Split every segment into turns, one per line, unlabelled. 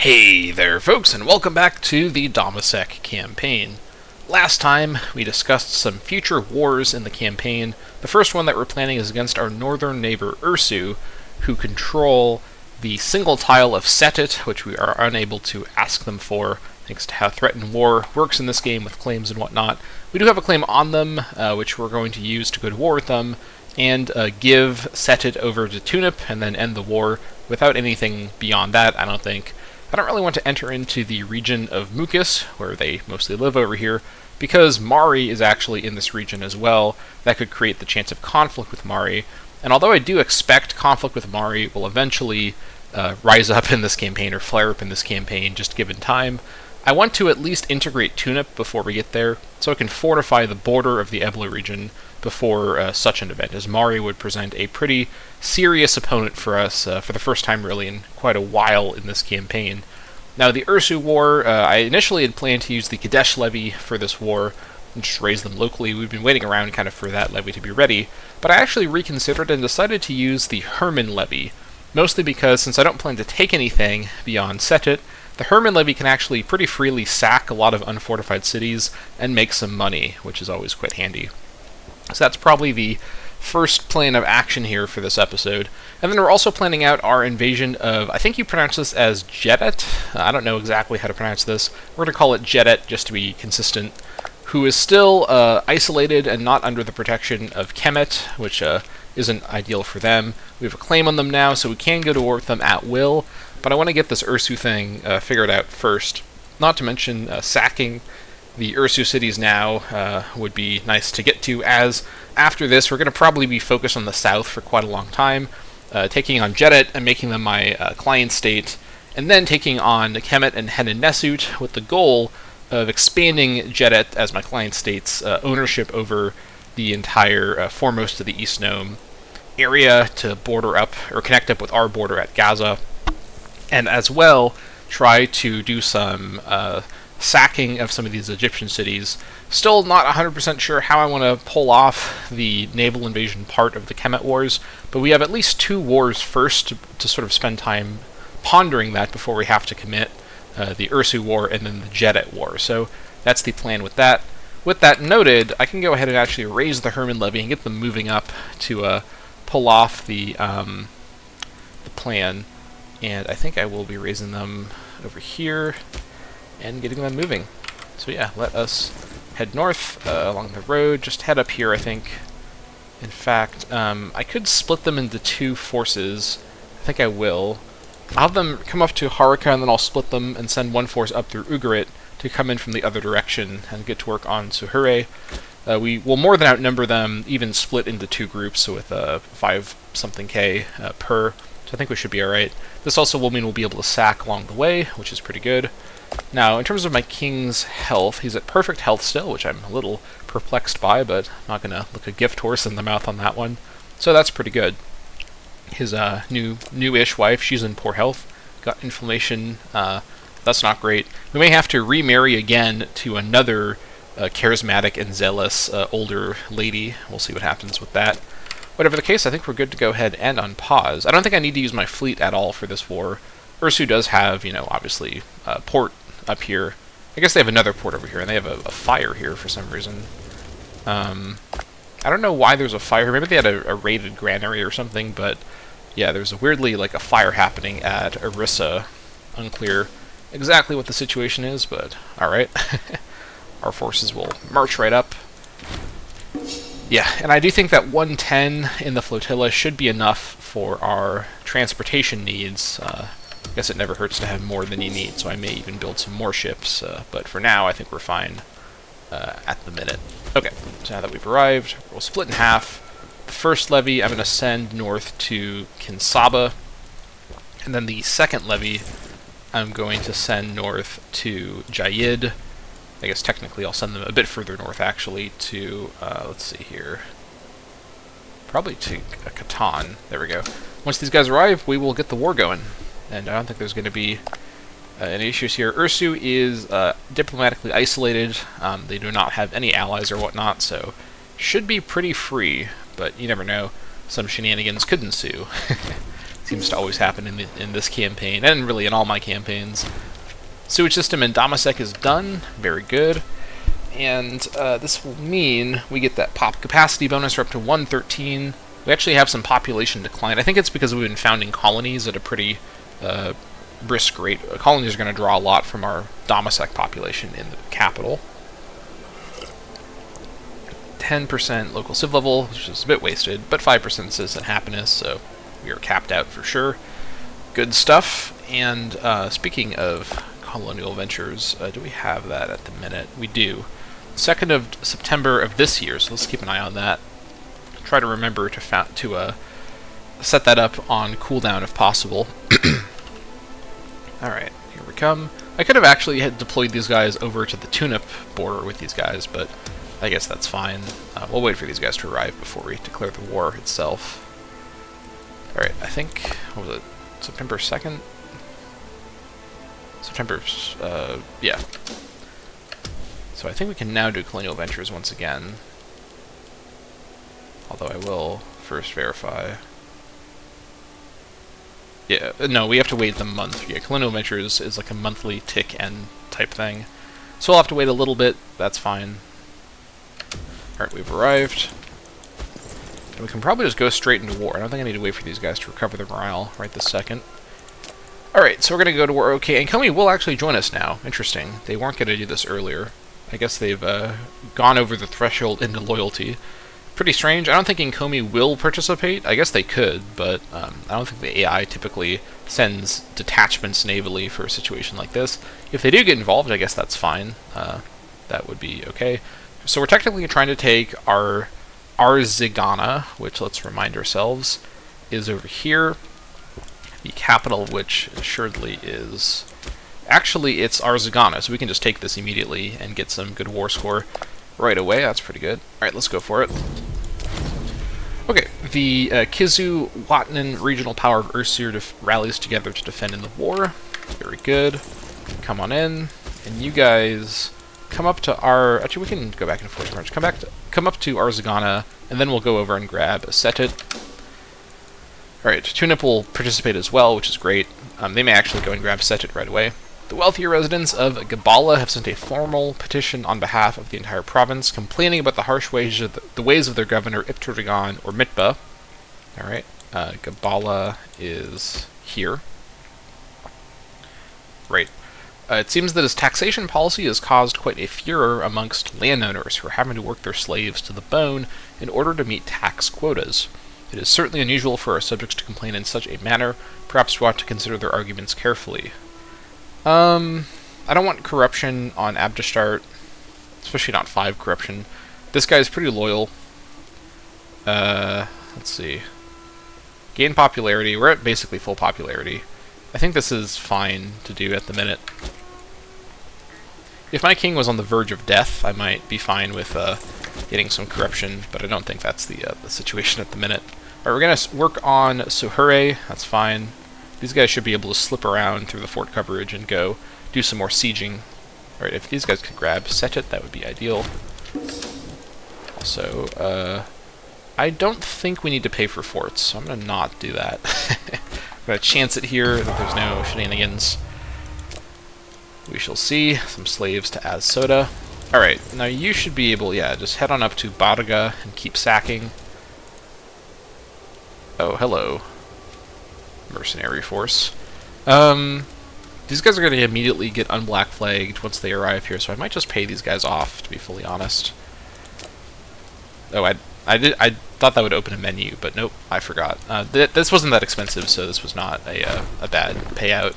Hey there, folks, and welcome back to the Dammâseq Campaign. Last time, we discussed some future wars in the campaign. The first one that we're planning is against our northern neighbor Ursu, who control the single tile of Djedet, which we are unable to ask them for, thanks to how threatened war works in this game with claims and whatnot. We do have a claim on them, which we're going to use to go to war with them, and give Djedet over to Tunip, and then end the war without anything beyond that, I don't think. I don't really want to enter into the region of Mukis, where they mostly live over here, because Mari is actually in this region as well. That could create the chance of conflict with Mari. And although I do expect conflict with Mari will eventually rise up in this campaign, or flare up in this campaign, just given time, I want to at least integrate Tunip before we get there, so I can fortify the border of the Ebla region before such an event, as Mari would present a pretty serious opponent for us for the first time really in quite a while in this campaign. Now the Ursu War, I initially had planned to use the Kadesh levy for this war, and just raise them locally. We've been waiting around kind of for that levy to be ready, but I actually reconsidered and decided to use the Herman levy, mostly because since I don't plan to take anything beyond Djedet, the Herman levy can actually pretty freely sack a lot of unfortified cities and make some money, which is always quite handy. So that's probably the first plan of action here for this episode. And then we're also planning out our invasion of, I think you pronounce this as Djedet. I don't know exactly how to pronounce this. We're going to call it Djedet just to be consistent, who is still isolated and not under the protection of Kemet, which isn't ideal for them. We have a claim on them now, so we can go to war with them at will, but I want to get this Ursu thing figured out first. Not to mention sacking the Ursu cities now would be nice to get to, as after this we're going to probably be focused on the south for quite a long time, taking on Djedet and making them my client state, and then taking on Kemet and Hennesut with the goal of expanding Djedet as my client state's ownership over the entire foremost of the East Nome area to border up, or connect up with our border at Gaza, and as well try to do some sacking of some of these Egyptian cities. Still not 100% sure how I want to pull off the naval invasion part of the Kemet Wars, but we have at least 2 wars first to sort of spend time pondering that before we have to commit the Ursu War and then the Djedet War. So that's the plan with that. With that noted, I can go ahead and actually raise the Herman levy and get them moving up to pull off the plan. And I think I will be raising them over here and getting them moving. So yeah, let us head north along the road. Just head up here, I think. In fact, I could split them into 2 forces. I think I will. I'll have them come up to Haruka, and then I'll split them and send one force up through Ugarit to come in from the other direction and get to work on Suhure. We will more than outnumber them, even split into 2 groups, so with 5-something K per. So I think we should be alright. This also will mean we'll be able to sack along the way, which is pretty good. Now, in terms of my king's health, he's at perfect health still, which I'm a little perplexed by, but I'm not going to look a gift horse in the mouth on that one. So that's pretty good. His new-ish wife, she's in poor health, got inflammation. That's not great. We may have to remarry again to another charismatic and zealous older lady. We'll see what happens with that. Whatever the case, I think we're good to go ahead and unpause. I don't think I need to use my fleet at all for this war. Ursu does have, obviously, a port up here. I guess they have another port over here, and they have a fire here for some reason. I don't know why there's a fire. Maybe they had a raided granary or something, but yeah, there's weirdly like a fire happening at Arissa. Unclear exactly what the situation is, but alright. Our forces will march right up. Yeah, and I do think that 110 in the flotilla should be enough for our transportation needs. I guess it never hurts to have more than you need, so I may even build some more ships, but for now I think we're fine at the minute. Okay, so now that we've arrived, we'll split in half. The first levy I'm going to send north to Kinsaba, and then the second levy I'm going to send north to Djedet. I guess technically I'll send them a bit further north, actually, to, let's see here, probably to Catan. There we go. Once these guys arrive, we will get the war going, and I don't think there's going to be any issues here. Ursu is diplomatically isolated. They do not have any allies or whatnot, so should be pretty free, but you never know. Some shenanigans could ensue. Seems to always happen in this campaign, and really in all my campaigns. Sewage system in Dammâseq is done. Very good. And this will mean we get that pop capacity bonus. We're up to 113. We actually have some population decline. I think it's because we've been founding colonies at a pretty brisk rate. Colonies are going to draw a lot from our Dammâseq population in the capital. 10% local civ level, which is a bit wasted, but 5% citizen happiness, so we are capped out for sure. Good stuff. And speaking of colonial ventures, do we have that at the minute? We do. 2nd of September of this year, so let's keep an eye on that. Try to remember to set that up on cooldown if possible. Alright, here we come. I could have actually had deployed these guys over to the Tunip border with these guys, but I guess that's fine. We'll wait for these guys to arrive before we declare the war itself. Alright, I think, what was it, September 2nd? September, yeah. So I think we can now do colonial ventures once again. Although I will first verify. Yeah, no, we have to wait the month. Yeah, colonial ventures is like a monthly tick end type thing. So we'll have to wait a little bit, that's fine. Alright, we've arrived. And we can probably just go straight into war. I don't think I need to wait for these guys to recover their morale right this second. Alright, so we're going to go to war. Okay, and Comey will actually join us now. Interesting. They weren't going to do this earlier. I guess they've gone over the threshold into loyalty. Pretty strange. I don't think Inkomi will participate. I guess they could, but I don't think the AI typically sends detachments navally for a situation like this. If they do get involved, I guess that's fine. That would be okay. So we're technically trying to take our Arzigana, which, let's remind ourselves, is over here. The capital of which assuredly is... Actually, it's Arzigana, so we can just take this immediately and get some good war score right away. That's pretty good. Alright, let's go for it. Okay, the Kizu Watnan regional power of Ursir rallies together to defend in the war. Very good. Come on in. And you guys... come up to our... Actually, we can go back and force march. Come up to Arzigana, and then we'll go over and grab Djedet. Alright, Tunip will participate as well, which is great. They may actually go and grab Djedet right away. The wealthier residents of Gabala have sent a formal petition on behalf of the entire province, complaining about the harsh ways of their governor Ipturigan or Mitba. Alright, Gabala is here. Right. It seems that his taxation policy has caused quite a furor amongst landowners who are having to work their slaves to the bone in order to meet tax quotas. It is certainly unusual for our subjects to complain in such a manner. Perhaps we ought to consider their arguments carefully. I don't want corruption on Abdestart, especially not 5 corruption. This guy is pretty loyal. Let's see. Gain popularity. We're at basically full popularity. I think this is fine to do at the minute. If my king was on the verge of death, I might be fine with getting some corruption, but I don't think that's the situation at the minute. Alright, we're going to work on Suhure. That's fine. These guys should be able to slip around through the fort coverage and go do some more sieging. Alright, if these guys could grab Djedet, that would be ideal. Also, I don't think we need to pay for forts, so I'm going to not do that. I'm going to chance it here that there's no shenanigans. We shall see. Some slaves to Azsoda. Alright, now you should be able, yeah, just head on up to Barga and keep sacking. Oh, hello. Mercenary force. These guys are going to immediately get unblack flagged once they arrive here, so I might just pay these guys off, to be fully honest. Oh, I thought that would open a menu, but nope, I forgot. This wasn't that expensive, so this was not a bad payout.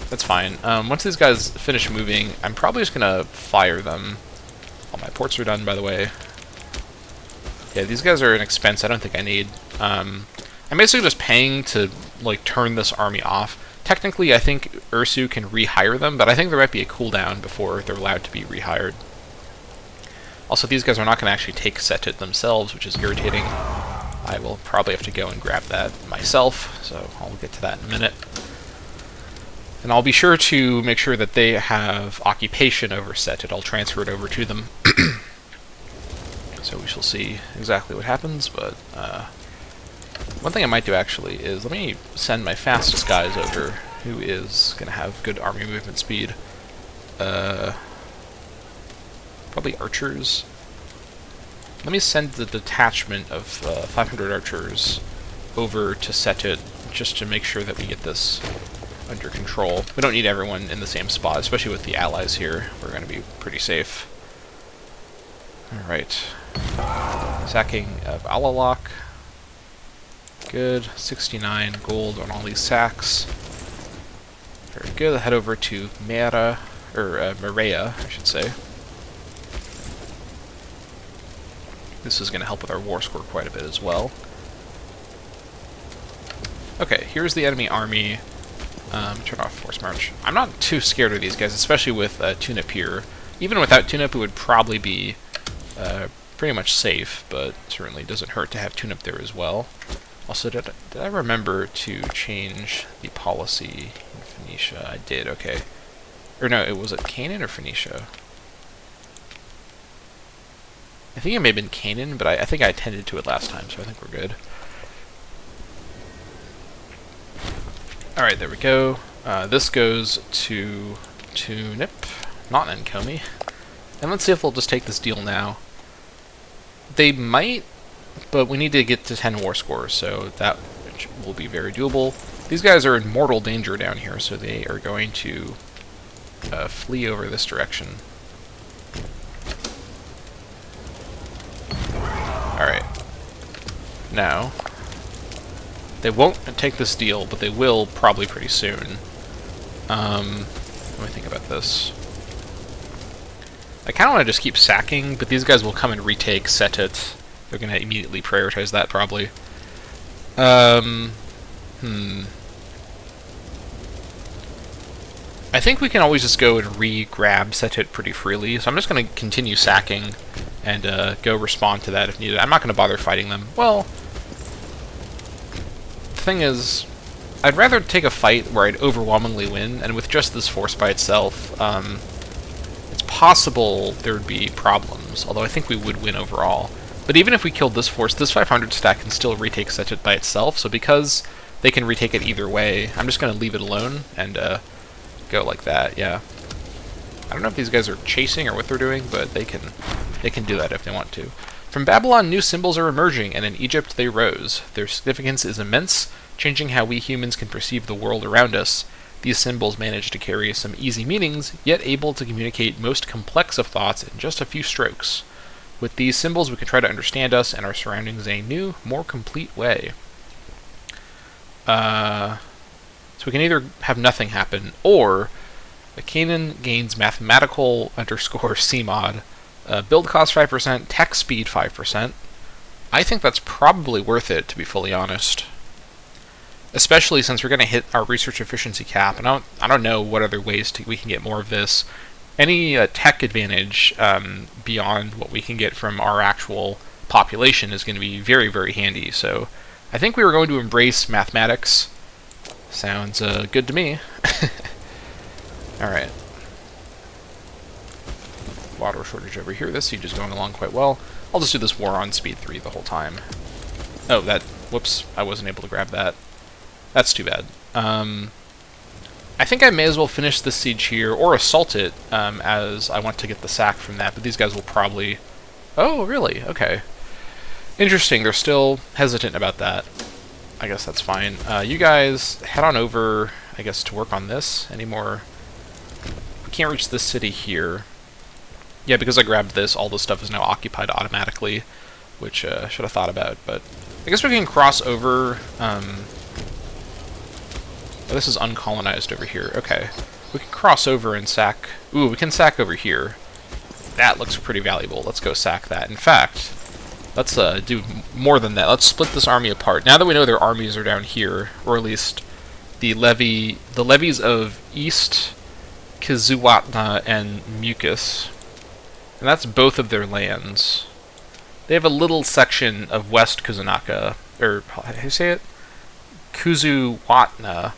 That's fine. Once these guys finish moving, I'm probably just going to fire them. All my ports are done, by the way. Yeah, these guys are an expense I don't think I need. I'm basically just paying to, like, turn this army off. Technically, I think Ursu can rehire them, but I think there might be a cooldown before they're allowed to be rehired. Also, these guys are not going to actually take Djedet themselves, which is irritating. I will probably have to go and grab that myself, so I'll get to that in a minute. And I'll be sure to make sure that they have occupation over Djedet. I'll transfer it over to them. So we shall see exactly what happens, but One thing I might do actually is let me send my fastest guys over, who is going to have good army movement speed. Probably archers. Let me send the detachment of 500 archers over to Djedet just to make sure that we get this under control. We don't need everyone in the same spot, especially with the allies here. We're going to be pretty safe. Alright. Sacking of Alalak. Good. 69 gold on all these sacks. Very good. Head over to Merea, I should say. This is going to help with our war score quite a bit as well. Okay, here's the enemy army. Turn off force march. I'm not too scared of these guys, especially with Tunip here. Even without Tunip, it would probably be pretty much safe, but certainly doesn't hurt to have Tunip there as well. Also, did I remember to change the policy in Phoenicia? I did, okay. Or no, was it Canaan or Phoenicia? I think it may have been Canaan, but I think I attended to it last time, so I think we're good. Alright, there we go. This goes to Tunip, not Nkomi. And let's see if they'll just take this deal now. They might, but we need to get to 10 war scores, so that will be very doable. These guys are in mortal danger down here, so they are going to flee over this direction. Alright. Now, they won't take this deal, but they will probably pretty soon. Let me think about this. I kind of want to just keep sacking, but these guys will come and retake Djedet. They're going to immediately prioritize that, probably. I think we can always just go and re-grab Djedet pretty freely, so I'm just going to continue sacking and go respond to that if needed. I'm not going to bother fighting them. Well, the thing is, I'd rather take a fight where I'd overwhelmingly win, and with just this force by itself, it's possible there would be problems, although I think we would win overall. But even if we killed this force, this 500 stack can still retake Djedet by itself, so because they can retake it either way, I'm just going to leave it alone and go like that, yeah. I don't know if these guys are chasing or what they're doing, but they can do that if they want to. From Babylon, new symbols are emerging, and in Egypt they rose. Their significance is immense, changing how we humans can perceive the world around us. These symbols manage to carry some easy meanings, yet able to communicate most complex of thoughts in just a few strokes. With these symbols, we can try to understand us and our surroundings in a new, more complete way. So we can either have nothing happen, or the Canaan gains mathematical underscore CMod, build cost 5%, tech speed 5%. I think that's probably worth it, to be fully honest. Especially since we're going to hit our research efficiency cap, and I don't know what other ways we can get more of this. Any tech advantage beyond what we can get from our actual population is going to be very, very handy. So I think we were going to embrace mathematics. Sounds good to me. Alright. Water shortage over here. This siege is going along quite well. I'll just do this war on speed 3 the whole time. Oh, whoops, I wasn't able to grab that. That's too bad. I think I may as well finish this siege here, or assault it, as I want to get the sack from that, but these guys will probably... Oh, really? Okay. Interesting, they're still hesitant about that. I guess that's fine. You guys head on over, I guess, to work on this. Any more... We can't reach this city here. Yeah, because I grabbed this, all this stuff is now occupied automatically, which I should have thought about, but... I guess we can cross over... Oh, this is uncolonized over here. Okay. We can cross over and sack... Ooh, we can sack over here. That looks pretty valuable. Let's go sack that. In fact, let's do more than that. Let's split this army apart. Now that we know their armies are down here, or at least the levies of East Kizuwatna and Mucus, and that's both of their lands. They have a little section of West Kuzunaka, or how do you say it? Kuzuwatna.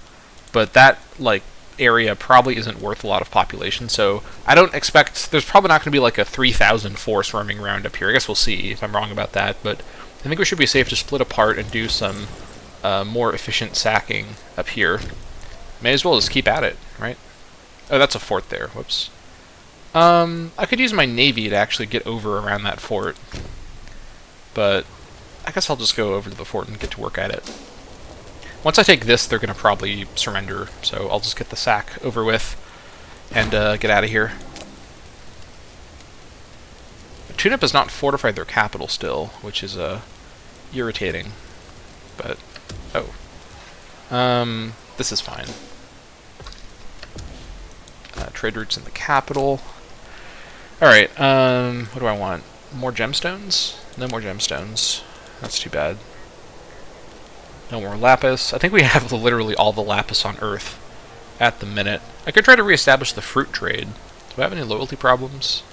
But that, like, area probably isn't worth a lot of population, so I don't expect... There's probably not going to be, like, a 3,000 force roaming around up here. I guess we'll see if I'm wrong about that, but I think we should be safe to split apart and do some more efficient sacking up here. May as well just keep at it, right? Oh, that's a fort there. Whoops. I could use my navy to actually get over around that fort. But I guess I'll just go over to the fort and get to work at it. Once I take this, they're going to probably surrender, so I'll just get the sack over with and get out of here. Tunip has not fortified their capital still, which is irritating. But, this is fine. Trade routes in the capital. Alright, what do I want? More gemstones? No more gemstones. That's too bad. No more lapis. I think we have literally all the lapis on Earth at the minute. I could try to reestablish the fruit trade. Do I have any loyalty problems?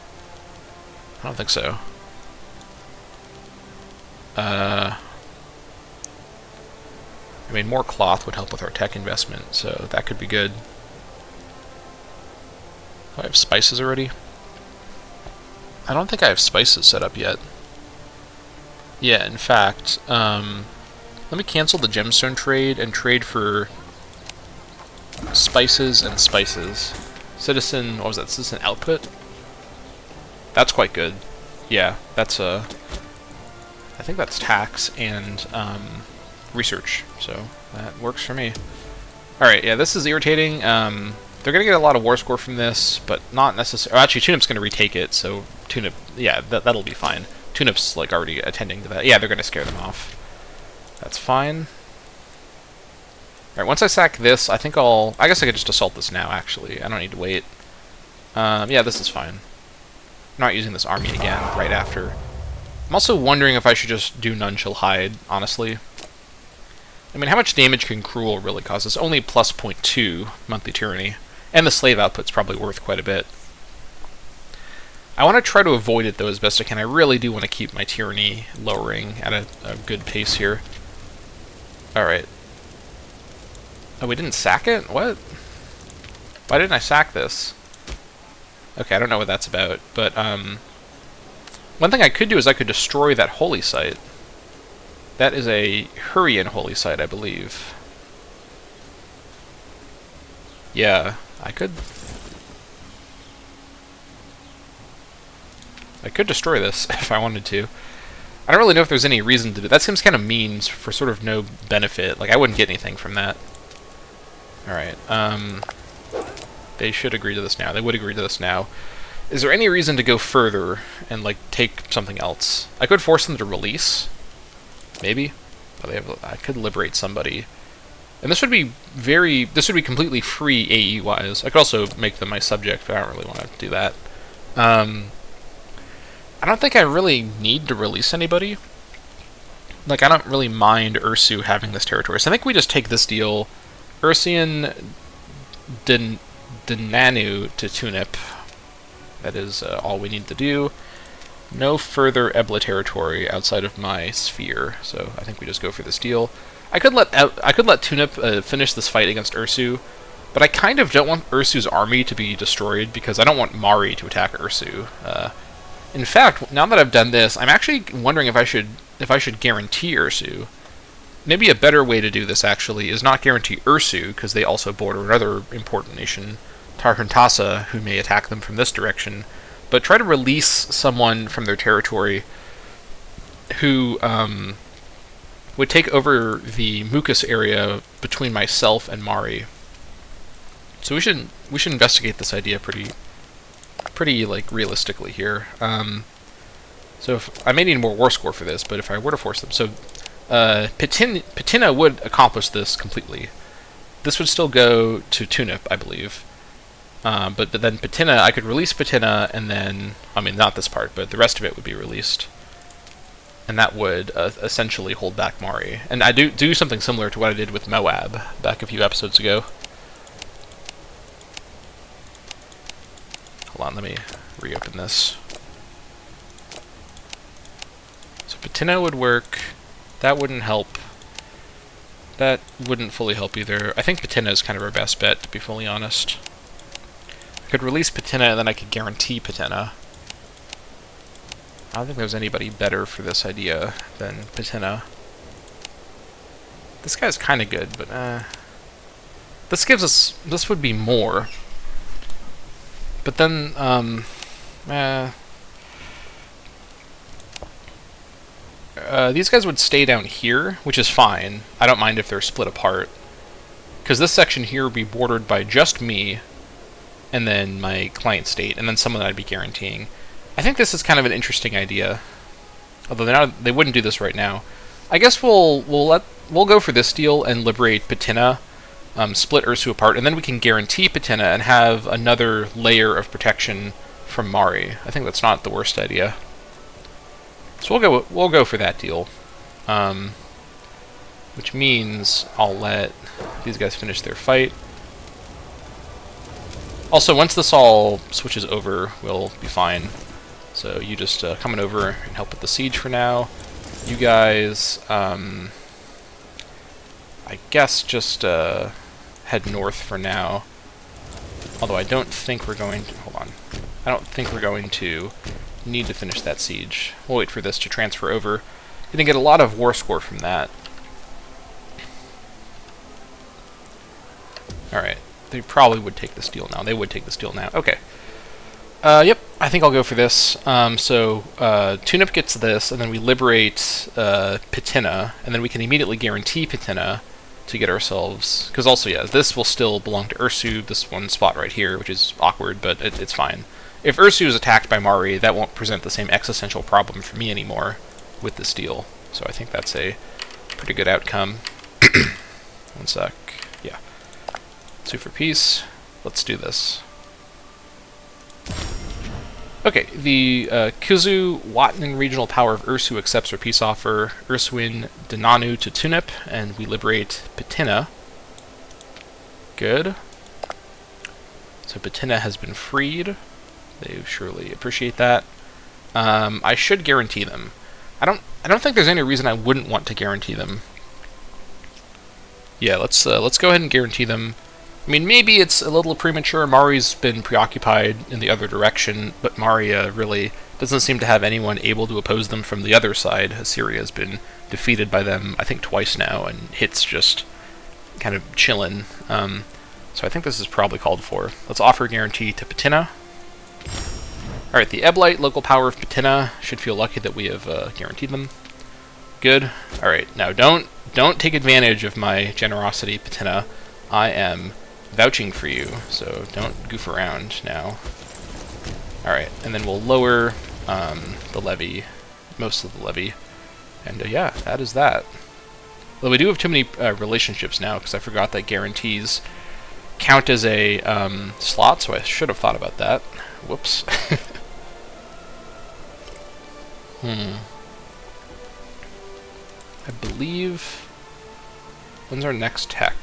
I don't think so. I mean, more cloth would help with our tech investment, so that could be good. Do I have spices already? I don't think I have spices set up yet. Yeah, in fact, let me cancel the gemstone trade and trade for spices and spices. Citizen, what was that? Citizen output? That's quite good. Yeah, that's I think that's tax and research, so that works for me. Alright, yeah, this is irritating. They're going to get a lot of war score from this, but not necessarily. Actually, Tunip's going to retake it, so Tunip, yeah, that'll be fine. Tunip's like already attending to that. Yeah, they're going to scare them off. That's fine. Alright, once I sack this, I think I guess I could just assault this now, actually. I don't need to wait. Yeah, this is fine. I'm not using this army again right after. I'm also wondering if I should just do None Shall Hide, honestly. I mean, how much damage can Cruel really cause? It's only plus 0.2 monthly tyranny. And the slave output's probably worth quite a bit. I want to try to avoid it, though, as best I can. I really do want to keep my tyranny lowering at a good pace here. Alright. Oh, we didn't sack it? What? Why didn't I sack this? Okay, I don't know what that's about, but, one thing I could do is I could destroy that holy site. That is a Hurrian holy site, I believe. Yeah, I could destroy this if I wanted to. I don't really know if there's any reason to do that. Seems kind of mean for sort of no benefit. Like, I wouldn't get anything from that. Alright, they should agree to this now. They would agree to this now. Is there any reason to go further and, like, take something else? I could force them to release. Maybe. Oh, I could liberate somebody. And this would be completely free AE-wise. I could also make them my subject, but I don't really want to do that. I don't think I really need to release anybody. Like, I don't really mind Ursu having this territory. So I think we just take this deal. Ursian Dinanu to Tunip. That is all we need to do. No further Ebla territory outside of my sphere, so I think we just go for this deal. I could let Tunip finish this fight against Ursu, but I kind of don't want Ursu's army to be destroyed because I don't want Mari to attack Ursu. In fact, now that I've done this, I'm actually wondering if I should guarantee Ursu. Maybe a better way to do this actually is not guarantee Ursu because they also border another important nation, Tarhuntasa, who may attack them from this direction. But try to release someone from their territory who would take over the Mucus area between myself and Mari. So we should investigate this idea pretty like realistically here. So if, I may need more war score for this, but if I were to force them, so Patina would accomplish this completely. This would still go to Tunip, I believe. But then Patina, I could release Patina, and then, I mean, not this part, but the rest of it would be released. And that would essentially hold back Mari. And I do something similar to what I did with Moab back a few episodes ago. Hold on, let me reopen this. So Patina would work. That wouldn't help. That wouldn't fully help either. I think Patina is kind of our best bet, to be fully honest. I could release Patina, and then I could guarantee Patina. I don't think there's anybody better for this idea than Patina. This guy's kind of good, but this gives us... This would be more. But then, these guys would stay down here, which is fine. I don't mind if they're split apart. Because this section here would be bordered by just me, and then my client state, and then someone that I'd be guaranteeing. I think this is kind of an interesting idea. Although they wouldn't do this right now. I guess we'll go for this deal and liberate Patina, split Ursu apart, and then we can guarantee Patina and have another layer of protection from Mari. I think that's not the worst idea. So we'll go for that deal. Which means I'll let these guys finish their fight. Also, once this all switches over, we'll be fine. So you just coming over and help with the siege for now. You guys, I guess just head north for now. Although I don't think we're going to... Hold on. I don't think we're going to need to finish that siege. We'll wait for this to transfer over. You're going to get a lot of war score from that. Alright. They probably would take this deal now. They would take this deal now. Okay. Yep. I think I'll go for this. Tunip gets this, and then we liberate Patina, and then we can immediately guarantee Patina to get ourselves... Because also, yeah, this will still belong to Ursu, this one spot right here, which is awkward, but it's fine. If Ursu is attacked by Mari, that won't present the same existential problem for me anymore with this deal. So I think that's a pretty good outcome. One sec. Yeah. Sue for peace. Let's do this. Okay, the Kuzu Watnan Regional Power of Ursu accepts our peace offer. Ursuin Denanu to Tunip, and we liberate Patina. Good. So Patina has been freed. They surely appreciate that. I should guarantee them. I don't think there's any reason I wouldn't want to guarantee them. Yeah, let's go ahead and guarantee them. I mean, maybe it's a little premature. Mari's been preoccupied in the other direction, but Mari really doesn't seem to have anyone able to oppose them from the other side. Assyria has been defeated by them, I think, twice now, and Hit's just kind of chillin'. So I think this is probably called for. Let's offer a guarantee to Patina. Alright, the Eblite local power of Patina should feel lucky that we have guaranteed them. Good. Alright, now don't take advantage of my generosity, Patina. I am vouching for you, so don't goof around now. Alright, and then we'll lower the levy, most of the levy. And yeah, that is that. Though we do have too many relationships now, because I forgot that guarantees count as a slot, so I should have thought about that. Whoops. I believe... When's our next tech?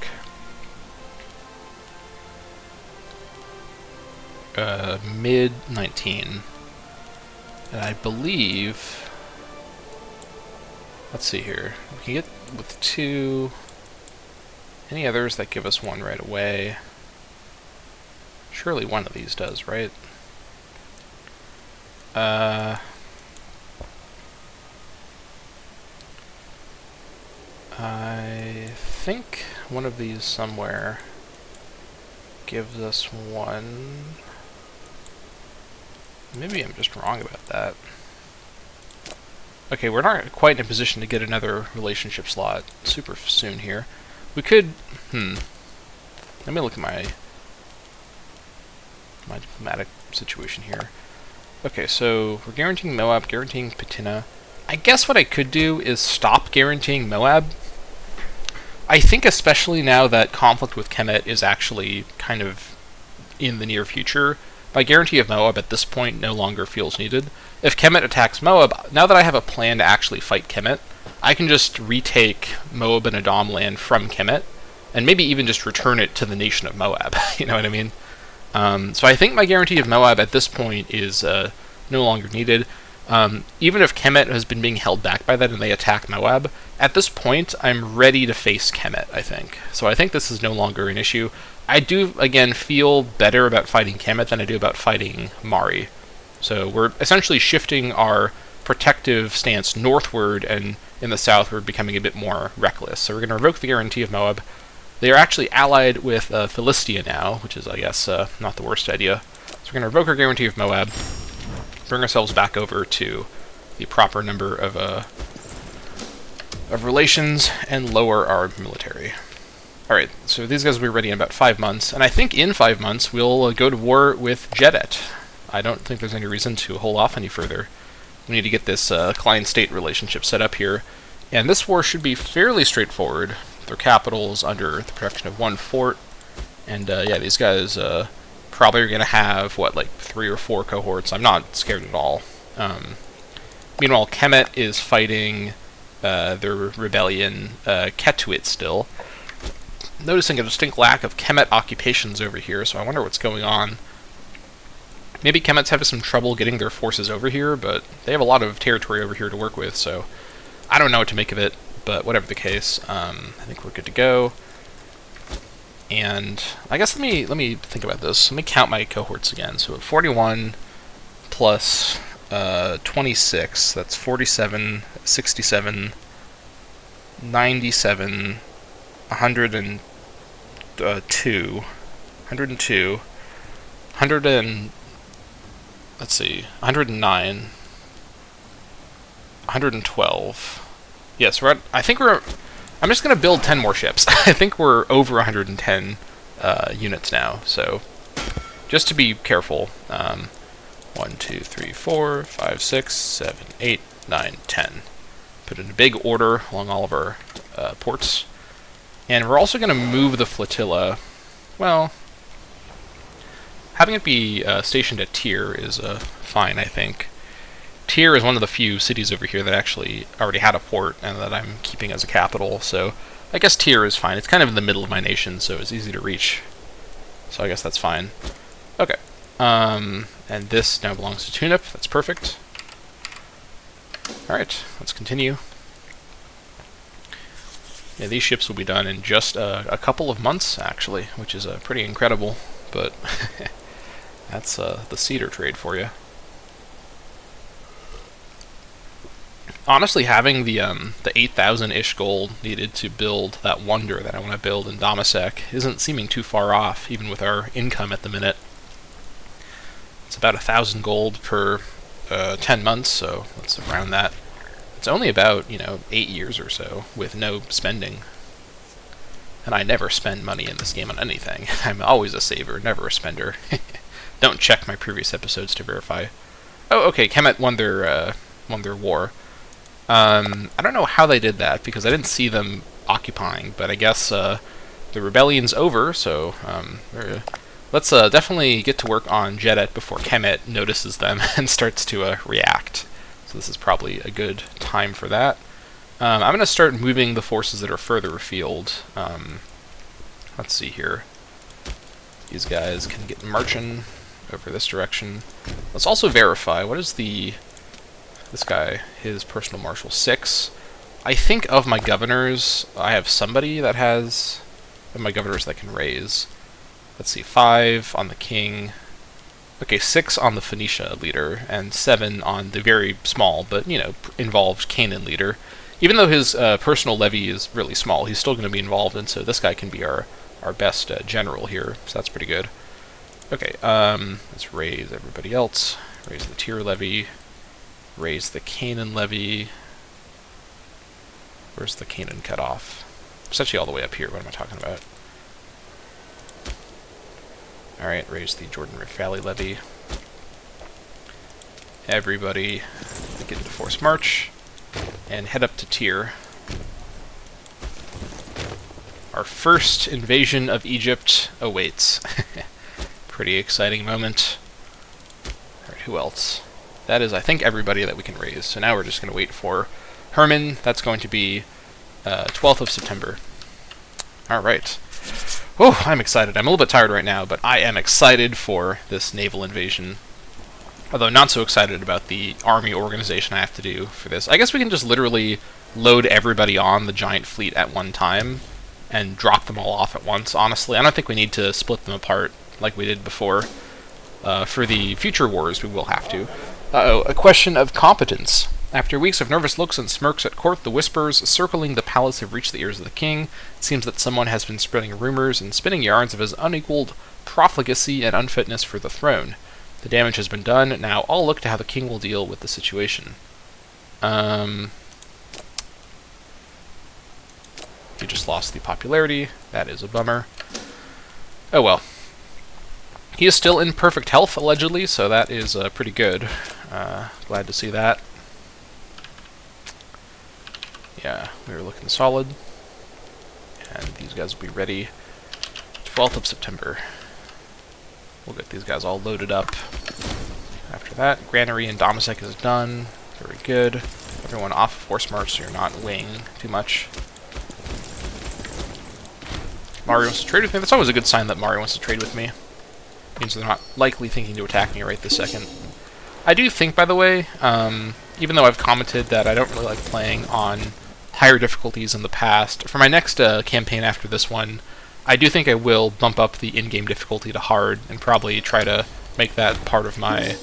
Mid-19. And I believe... Let's see here. We can get with 2... Any others that give us 1 right away? Surely one of these does, right? I think one of these somewhere gives us 1. Maybe I'm just wrong about that. Okay, we're not quite in a position to get another relationship slot super soon here. We could... Let me look at my diplomatic situation here. Okay, so we're guaranteeing Moab, guaranteeing Patina. I guess what I could do is stop guaranteeing Moab. I think especially now that conflict with Kemet is actually kind of in the near future, my guarantee of Moab at this point no longer feels needed. If Kemet attacks Moab, now that I have a plan to actually fight Kemet, I can just retake Moab and Adam land from Kemet, and maybe even just return it to the nation of Moab, you know what I mean? So I think my guarantee of Moab at this point is no longer needed. Even if Kemet has been being held back by that and they attack Moab, at this point I'm ready to face Kemet, I think. So I think this is no longer an issue. I do, again, feel better about fighting Kemet than I do about fighting Mari. So we're essentially shifting our protective stance northward, and in the south we're becoming a bit more reckless. So we're going to revoke the guarantee of Moab. They are actually allied with Philistia now, which is, I guess, not the worst idea. So we're going to revoke our guarantee of Moab, bring ourselves back over to the proper number of relations, and lower our military. Alright, so these guys will be ready in about 5 months, and I think in 5 months we'll go to war with Djedet. I don't think there's any reason to hold off any further. We need to get this client-state relationship set up here, and this war should be fairly straightforward. Their capital is under the protection of 1 fort, and yeah, these guys probably are going to have, what, like 3 or 4 cohorts. I'm not scared at all. Meanwhile, Kemet is fighting their rebellion, Ketuit still. Noticing a distinct lack of Kemet occupations over here, so I wonder what's going on. Maybe Kemet's having some trouble getting their forces over here, but they have a lot of territory over here to work with, so I don't know what to make of it, but whatever the case, I think we're good to go. And I guess let me think about this. Let me count my cohorts again. So 41 plus 26, that's 47, 67, 97, 102, 102, 100 and, let's see, 109, 112. Yes, we're at, I'm just going to build 10 more ships. I think we're over 110 units now, so just to be careful. 1, 2, 3, 4, 5, 6, 7, 8, 9, 10. Put in a big order along all of our ports. And we're also going to move the flotilla. Well, having it be stationed at Tyr is fine, I think. Tyr is one of the few cities over here that actually already had a port and that I'm keeping as a capital, so I guess Tyr is fine. It's kind of in the middle of my nation, so it's easy to reach. So I guess that's fine. Okay. And this now belongs to Tunip. That's perfect. Alright, let's continue. Yeah, these ships will be done in just a couple of months, actually, which is pretty incredible, but that's the cedar trade for you. Honestly, having the 8,000-ish gold needed to build that wonder that I want to build in Dammâseq isn't seeming too far off, even with our income at the minute. It's about 1,000 gold per 10 months, so let's round that. It's only about, 8 years or so with no spending. And I never spend money in this game on anything. I'm always a saver, never a spender. Don't check my previous episodes to verify. Oh, okay, Kemet won their war. I don't know how they did that, because I didn't see them occupying, but I guess the rebellion's over, so let's definitely get to work on Djedet before Kemet notices them and starts to react. So this is probably a good time for that. I'm going to start moving the forces that are further afield. Let's see here. These guys can get marching over this direction. Let's also verify, what is this guy, his personal marshal, 6. I think of my governors, I have somebody that has my governors that can raise. Let's see, 5 on the king. Okay, 6 on the Phoenicia leader, and 7 on the very small, but, involved Canaan leader. Even though his personal levy is really small, he's still going to be involved, and so this guy can be our best general here, so that's pretty good. Okay, let's raise everybody else. Raise the Tyr levy. Raise the Canaan levy. Where's the Canaan cutoff? It's actually all the way up here. What am I talking about? Alright, raise the Jordan Rift Valley levy. Everybody get into forced march and head up to Tyr. Our first invasion of Egypt awaits. Pretty exciting moment. Alright, who else? That is, I think, everybody that we can raise. So now we're just going to wait for Herman. That's going to be 12th of September. Alright. Oh, I'm excited. I'm a little bit tired right now, but I am excited for this naval invasion. Although not so excited about the army organization I have to do for this. I guess we can just literally load everybody on the giant fleet at one time and drop them all off at once, honestly. I don't think we need to split them apart like we did before. For the future wars, we will have to. Uh-oh, a question of competence. After weeks of nervous looks and smirks at court, the whispers circling the palace have reached the ears of the king. It seems that someone has been spreading rumors and spinning yarns of his unequaled profligacy and unfitness for the throne. The damage has been done. Now all look to how the king will deal with the situation. He just lost the popularity. That is a bummer. Oh well. He is still in perfect health, allegedly, so that is pretty good. Glad to see that. Yeah, we were looking solid. And these guys will be ready 12th of September. We'll get these guys all loaded up. After that, Granary and Dammâseq is done. Very good. Everyone off of Force March so you're not weighing too much. Mario wants to trade with me. That's always a good sign that Mario wants to trade with me. Means they're not likely thinking to attack me right this second. I do think, by the way, even though I've commented that I don't really like playing on higher difficulties in the past, for my next campaign after this one, I do think I will bump up the in-game difficulty to hard and probably try to make that part of my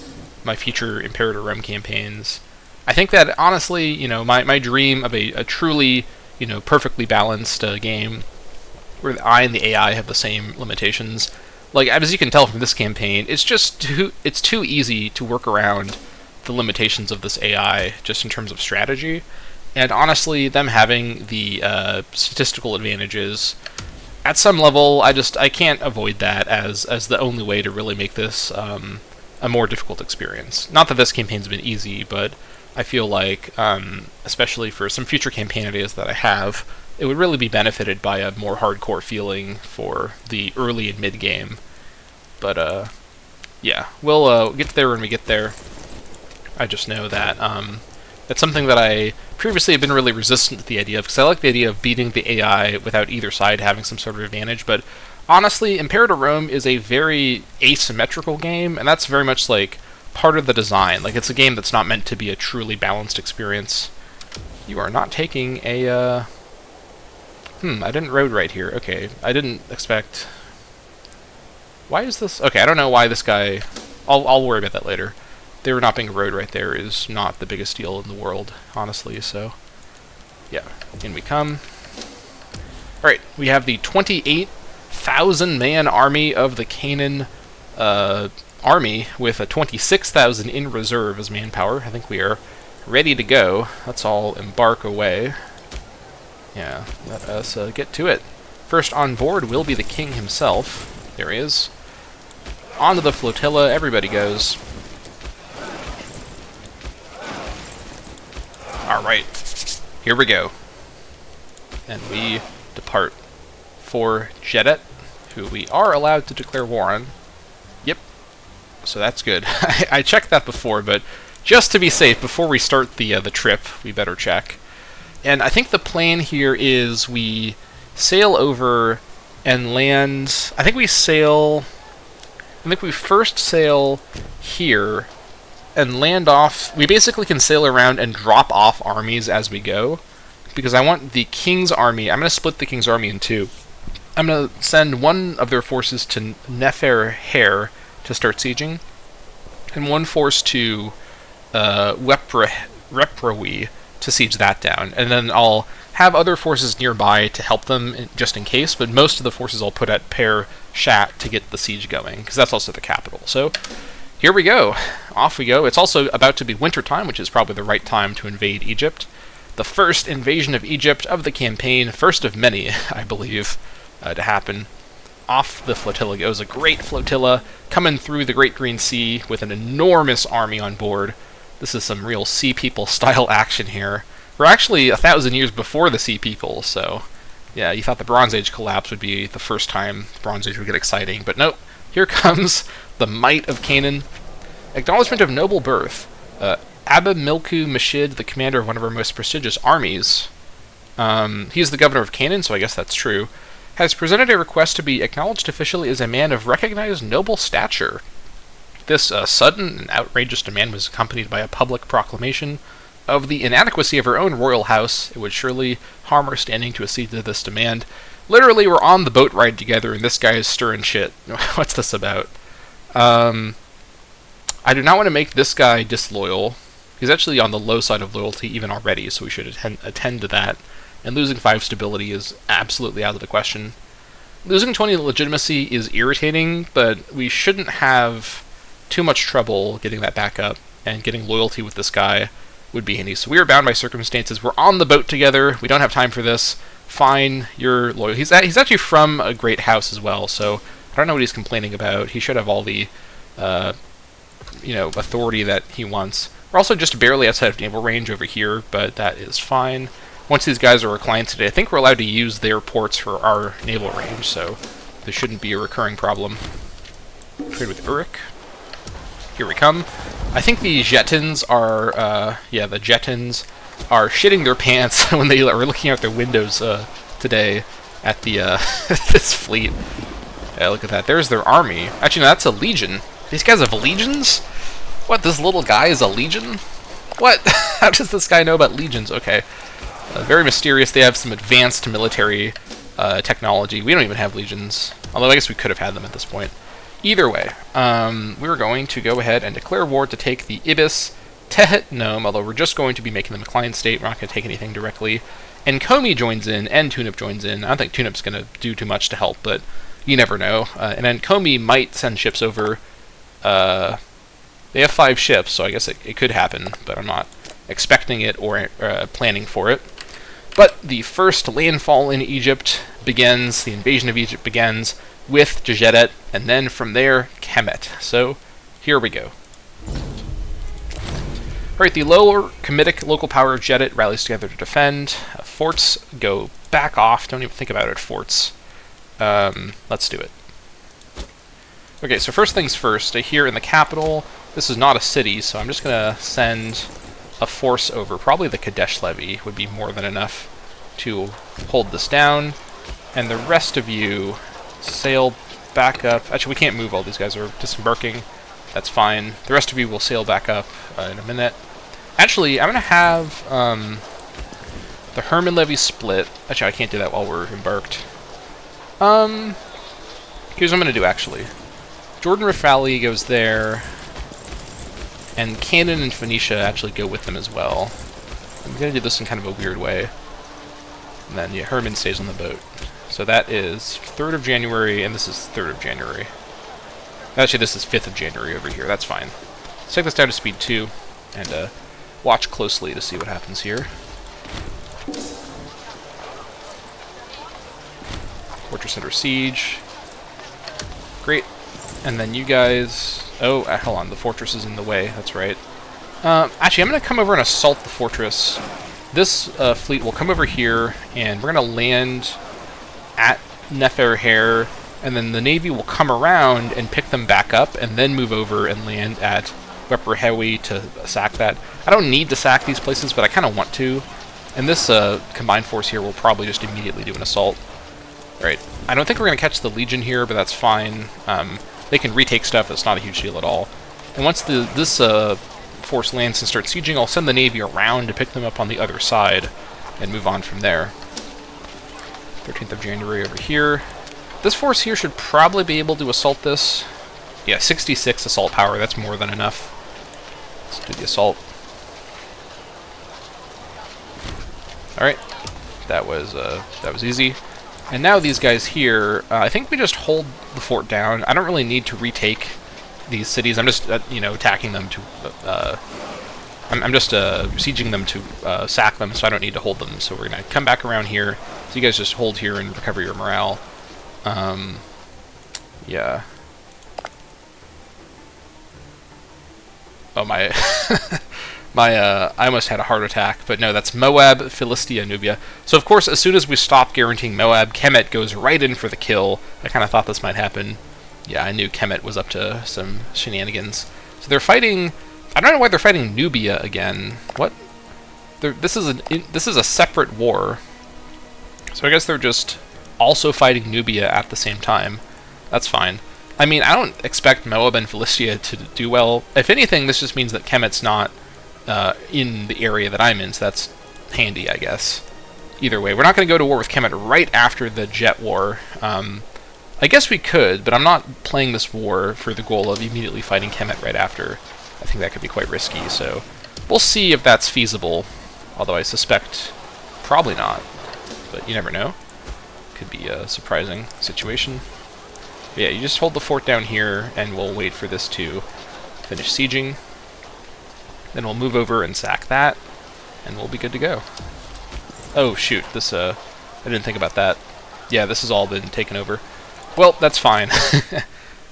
future Imperator Rome campaigns. I think that, honestly, you know, my dream of a truly, you know, perfectly balanced game where I and the AI have the same limitations. Like, as you can tell from this campaign, it's just too easy to work around the limitations of this AI, just in terms of strategy. And honestly, them having the statistical advantages, at some level, I can't avoid that as the only way to really make this a more difficult experience. Not that this campaign's been easy, but I feel like, especially for some future campaign ideas that I have, it would really be benefited by a more hardcore feeling for the early and mid-game. But, yeah, we'll get there when we get there. I just know that that's something that I previously have been really resistant to the idea of, because I like the idea of beating the AI without either side having some sort of advantage, but honestly, Imperator Rome is a very asymmetrical game, and that's very much, like, part of the design. Like, it's a game that's not meant to be a truly balanced experience. You are not taking a, I didn't road right here. Okay, I didn't expect... Why is this... Okay, I don't know why this guy... I'll worry about that later. There not being a road right there is not the biggest deal in the world, honestly, so... Yeah, in we come. Alright, we have the 28,000-man army of the Canaan army with a 26,000 in reserve as manpower. I think we are ready to go. Let's all embark away. Yeah, let us get to it. First on board will be the king himself. There he is. Onto the flotilla, everybody goes. Alright, here we go. And we depart for Djedet, who we are allowed to declare war on. Yep, so that's good. I checked that before, but just to be safe, before we start the trip, we better check. And I think the plan here is we sail over and land... I think we first sail here and land off... We basically can sail around and drop off armies as we go, because I want the King's army... I'm going to split the King's army in two. I'm going to send one of their forces to Nefer to start sieging, and one force to Reprawi to siege that down, and then I'll have other forces nearby to help them just in case, but most of the forces I'll put at Per Shat to get the siege going, because that's also the capital. So here we go. Off we go. It's also about to be wintertime, which is probably the right time to invade Egypt. The first invasion of Egypt of the campaign, first of many, I believe, to happen. Off the flotilla goes, a great flotilla coming through the Great Green Sea with an enormous army on board. This is some real Sea People style action here. We're actually 1,000 years before the Sea People, so yeah, you thought the Bronze Age collapse would be the first time the Bronze Age would get exciting, but nope. Here comes the might of Canaan. Acknowledgement of noble birth. Abba Milku Mashid, the commander of one of our most prestigious armies, he is the governor of Canaan, so I guess that's true, has presented a request to be acknowledged officially as a man of recognized noble stature. This sudden and outrageous demand was accompanied by a public proclamation of the inadequacy of her own royal house. It would surely harm her standing to accede to this demand. Literally, we're on the boat ride together, and this guy is stirring shit. What's this about? I do not want to make this guy disloyal. He's actually on the low side of loyalty even already, so we should attend to that. And losing 5 stability is absolutely out of the question. Losing 20 legitimacy is irritating, but we shouldn't have too much trouble getting that back up, and getting loyalty with this guy would be handy. So we are bound by circumstances. We're on the boat together. We don't have time for this. Fine, you're loyal. He's actually from a great house as well, so I don't know what he's complaining about. He should have all the authority that he wants. We're also just barely outside of naval range over here, but that is fine. Once these guys are our clients today, I think we're allowed to use their ports for our naval range, so this shouldn't be a recurring problem. Trade with Uruk. Here we come. I think the Jetons are, the Jetons are shitting their pants when they are looking out their windows today at the this fleet. Yeah, look at that. There's their army. Actually, no, that's a legion. These guys have legions? What, this little guy is a legion? What? How does this guy know about legions? Okay. Very mysterious. They have some advanced military technology. We don't even have legions. Although I guess we could have had them at this point. Either way, we're going to go ahead and declare war to take the Ibis, Tehet Nome, although we're just going to be making them a client state. We're not going to take anything directly. And Komi joins in, and Tunip joins in. I don't think Tunip's going to do too much to help, but you never know. And then Komi might send ships over. They have 5 ships, so I guess it could happen, but I'm not expecting it or planning for it. But the first landfall in Egypt begins, the invasion of Egypt begins with Djedet, and then from there, Kemet. So, here we go. Alright, the lower Kemetic local power of Djedet rallies together to defend. Forts go back off. Don't even think about it, forts. Let's do it. Okay, so first things first, here in the capital, this is not a city, so I'm just going to send a force over. Probably the Kadesh levy would be more than enough to hold this down. And the rest of you sail back up. Actually, we can't move. All these guys are disembarking. That's fine. The rest of you will sail back up in a minute. Actually, I'm going to have the Herman levy split. Actually, I can't do that while we're embarked. Here's what I'm going to do, actually. Jordan Rafali goes there, and Canaan and Phoenicia actually go with them as well. I'm going to do this in kind of a weird way. And then, yeah, Herman stays on the boat. So that is 3rd of January, and this is 3rd of January. Actually, this is 5th of January over here. That's fine. Let's take this down to speed 2, and watch closely to see what happens here. Fortress under siege. Great. And then you guys... Oh, hold on. The fortress is in the way. That's right. Actually, I'm going to come over and assault the fortress. This fleet will come over here, and we're going to land at Neferher, and then the Navy will come around and pick them back up, and then move over and land at Weprehewi to sack that. I don't need to sack these places, but I kind of want to. And this combined force here will probably just immediately do an assault. Alright, I don't think we're going to catch the Legion here, but that's fine. They can retake stuff, it's not a huge deal at all. And once this force lands and starts sieging, I'll send the Navy around to pick them up on the other side and move on from there. 13th of January over here. This force here should probably be able to assault this. Yeah, 66 assault power, that's more than enough. Let's do the assault. Alright, that was easy. And now these guys here, I think we just hold the fort down. I don't really need to retake these cities. I'm just, attacking them to... I'm just sieging them to sack them, so I don't need to hold them. So we're going to come back around here. So you guys just hold here and recover your morale. Yeah. Oh, my... I almost had a heart attack, but no, that's Moab, Philistia, Nubia. So, of course, as soon as we stop guaranteeing Moab, Kemet goes right in for the kill. I kind of thought this might happen. Yeah, I knew Kemet was up to some shenanigans. So they're fighting... I don't know why they're fighting Nubia again. What? This is a separate war. So I guess they're just also fighting Nubia at the same time. That's fine. I mean, I don't expect Moab and Philistia to do well. If anything, this just means that Kemet's not in the area that I'm in, so that's handy, I guess. Either way, we're not going to go to war with Kemet right after the Jet War. I guess we could, but I'm not playing this war for the goal of immediately fighting Kemet right after. I think that could be quite risky, so We'll see if that's feasible, although I suspect probably not, but you never know. Could be a surprising situation. But yeah, you just hold the fort down here, and we'll wait for this to finish sieging. Then we'll move over and sack that, and we'll be good to go. Oh shoot, this, I didn't think about that. Yeah, this has all been taken over. Well, that's fine.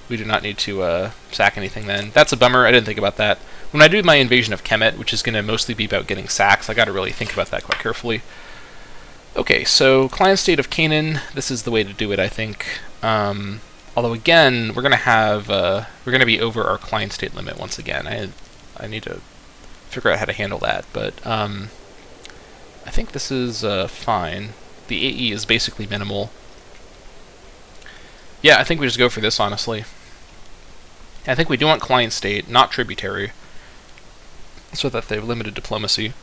We do not need to sack anything then. That's a bummer, I didn't think about that. When I do my invasion of Kemet, which is going to mostly be about getting sacks, I gotta really think about that quite carefully. Okay, so client state of Canaan, this is the way to do it, I think. Although again, we're gonna be over our client state limit once again. I need to figure out how to handle that, but I think this is fine. The AE is basically minimal. Yeah, I think we just go for this, honestly. I think we do want client state, not tributary, so that they have limited diplomacy.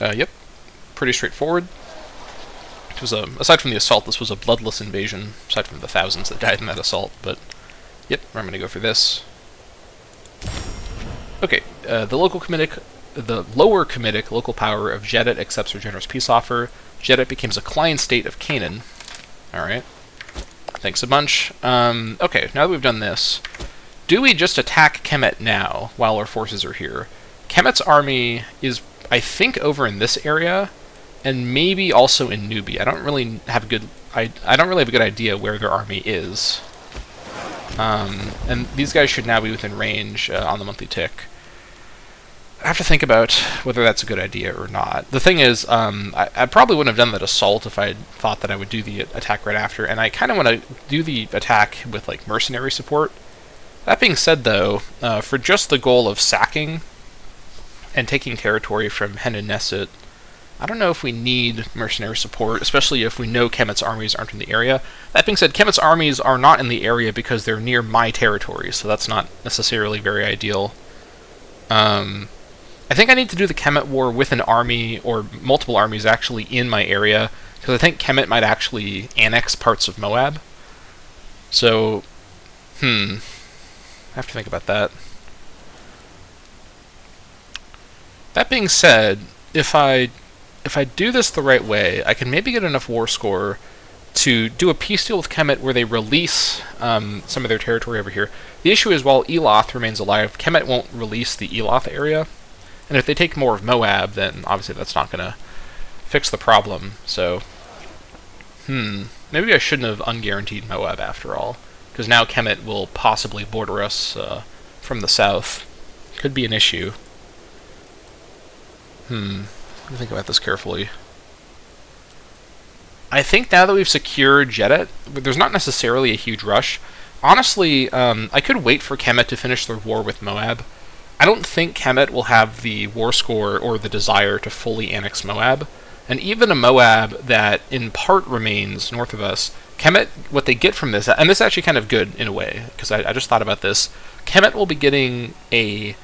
Yep, pretty straightforward. It was aside from the assault, this was a bloodless invasion, aside from the thousands that died in that assault, but yep, I'm going to go for this. Okay, the lower Comedic local power of Djedet accepts her generous peace offer. Djedet becomes a client state of Canaan. Alright. Thanks a bunch. Okay, now that we've done this, do we just attack Kemet now, while our forces are here? Kemet's army is, I think, over in this area, and maybe also in Nubia. I don't really have a good idea where their army is. And these guys should now be within range on the monthly tick. I have to think about whether that's a good idea or not. The thing is, I probably wouldn't have done that assault if I thought that I would do the attack right after, and I kind of want to do the attack with like mercenary support. That being said, though, for just the goal of sacking and taking territory from Hen and Neset, I don't know if we need mercenary support, especially if we know Kemet's armies aren't in the area. That being said, Kemet's armies are not in the area because they're near my territory, so that's not necessarily very ideal. I think I need to do the Kemet War with an army, or multiple armies actually in my area, because I think Kemet might actually annex parts of Moab. So, I have to think about that. That being said, if I do this the right way, I can maybe get enough war score to do a peace deal with Kemet where they release some of their territory over here. The issue is, while Eloth remains alive, Kemet won't release the Eloth area. And if they take more of Moab, then obviously that's not going to fix the problem. So, maybe I shouldn't have unguaranteed Moab after all, because now Kemet will possibly border us from the south. Could be an issue. Let me think about this carefully. I think now that we've secured Djedet, there's not necessarily a huge rush. Honestly, I could wait for Kemet to finish their war with Moab. I don't think Kemet will have the war score or the desire to fully annex Moab. And even a Moab that in part remains north of us, Kemet, what they get from this, and this is actually kind of good in a way, because I just thought about this, Kemet will be getting a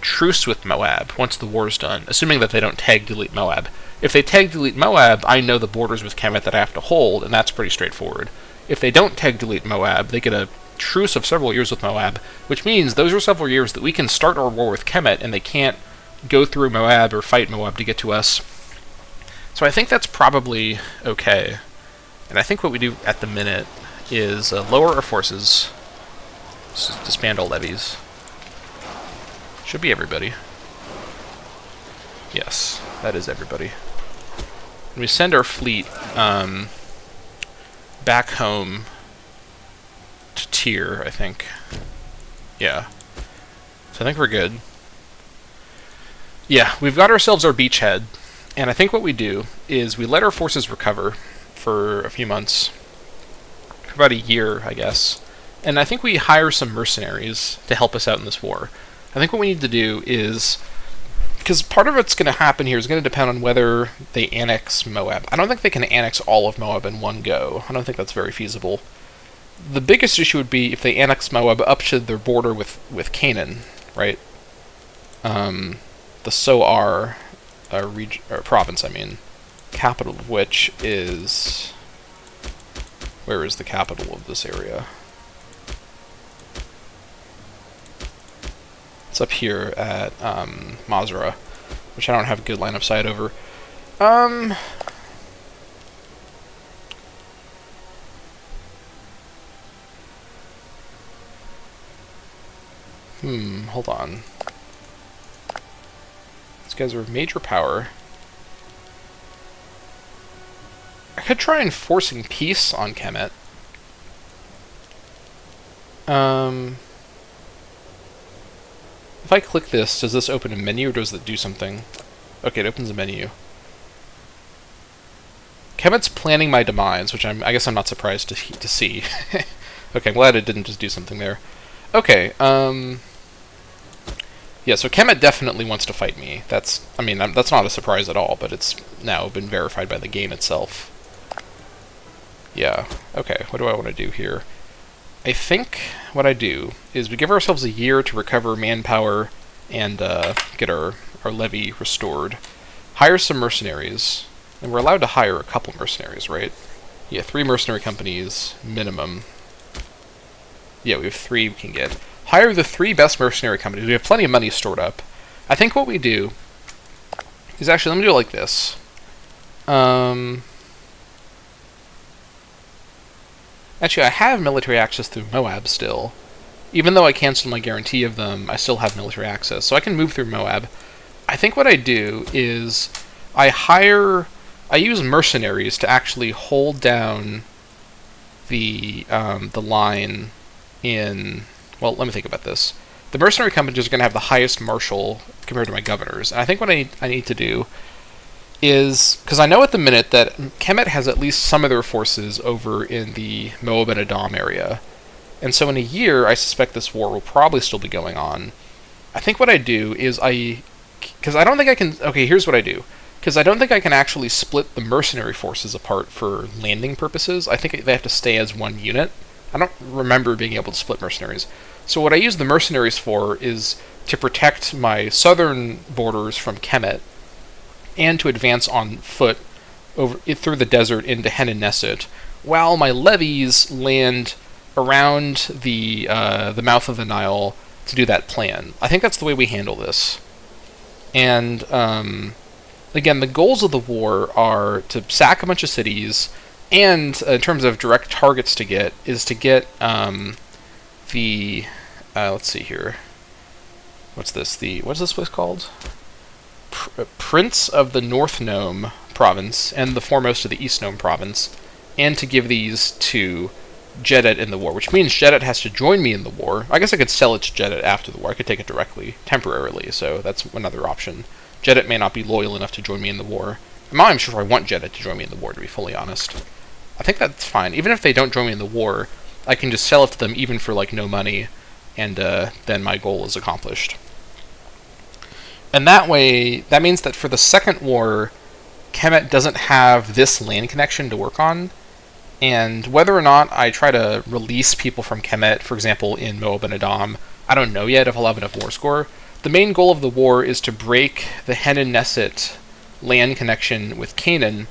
truce with Moab once the war's done, assuming that they don't tag delete Moab. If they tag delete Moab, I know the borders with Kemet that I have to hold, and that's pretty straightforward. If they don't tag delete Moab, they get a truce of several years with Moab, which means those are several years that we can start our war with Kemet, and they can't go through Moab or fight Moab to get to us. So I think that's probably okay. And I think what we do at the minute is lower our forces, disband all levies. Should be everybody. Yes, that is everybody. And we send our fleet back home to Tyr, I think. Yeah. So I think we're good. Yeah, we've got ourselves our beachhead, and I think what we do is we let our forces recover for a few months, for about a year, I guess, and I think we hire some mercenaries to help us out in this war. I think what we need to do is, because part of what's going to happen here is going to depend on whether they annex Moab. I don't think they can annex all of Moab in one go. I don't think that's very feasible. The biggest issue would be if they annex Moab up to their border with Canaan, right? The Soar province, I mean, capital of which is... Where is the capital of this area? It's up here at Mazra, which I don't have a good line of sight over. Hold on. These guys are major power. I could try enforcing peace on Kemet. If I click this, does this open a menu or does it do something? Okay, it opens a menu. Kemet's planning my demise, which I guess I'm not surprised to see. Okay, I'm glad it didn't just do something there. Okay, yeah, so Kemet definitely wants to fight me. That's not a surprise at all, but it's now been verified by the game itself. Yeah, okay, what do I want to do here? I think what I do is we give ourselves a year to recover manpower and get our levy restored. Hire some mercenaries, and we're allowed to hire a couple mercenaries, right? Yeah, 3 mercenary companies, minimum. Yeah, we have 3 we can get. Hire the 3 best mercenary companies. We have plenty of money stored up. I think what we do is actually, let me do it like this. Actually, I have military access through Moab still. Even though I canceled my guarantee of them, I still have military access, so I can move through Moab. I think what I do is I use mercenaries to actually hold down the line in... Well, let me think about this. The mercenary companies are going to have the highest martial compared to my governors. And I think what I need to do is... Because I know at the minute that Kemet has at least some of their forces over in the Moab and Edom area. And so in a year, I suspect this war will probably still be going on. I think what I do is because I don't think I can... Okay, here's what I do. Because I don't think I can actually split the mercenary forces apart for landing purposes. I think they have to stay as one unit. I don't remember being able to split mercenaries. So what I use the mercenaries for is to protect my southern borders from Kemet and to advance on foot through the desert into Dammâseq, while my levies land around the mouth of the Nile to do that plan. I think that's the way we handle this. And again, the goals of the war are to sack a bunch of cities, and in terms of direct targets to get, is to get let's see here. What's this? What's this place called? Prince of the North Nome province and the foremost of the East Nome province, and to give these to Djedet in the war, which means Djedet has to join me in the war. I guess I could sell it to Djedet after the war. I could take it directly, temporarily, so that's another option. Djedet may not be loyal enough to join me in the war. I'm not even sure if I want Djedet to join me in the war, to be fully honest. I think that's fine. Even if they don't join me in the war, I can just sell it to them even for, like, no money, and then my goal is accomplished. And that way, that means that for the second war, Kemet doesn't have this land connection to work on, and whether or not I try to release people from Kemet, for example, in Moab and Edom, I don't know yet if I'll have enough war score. The main goal of the war is to break the Dammâseq land connection with Canaan,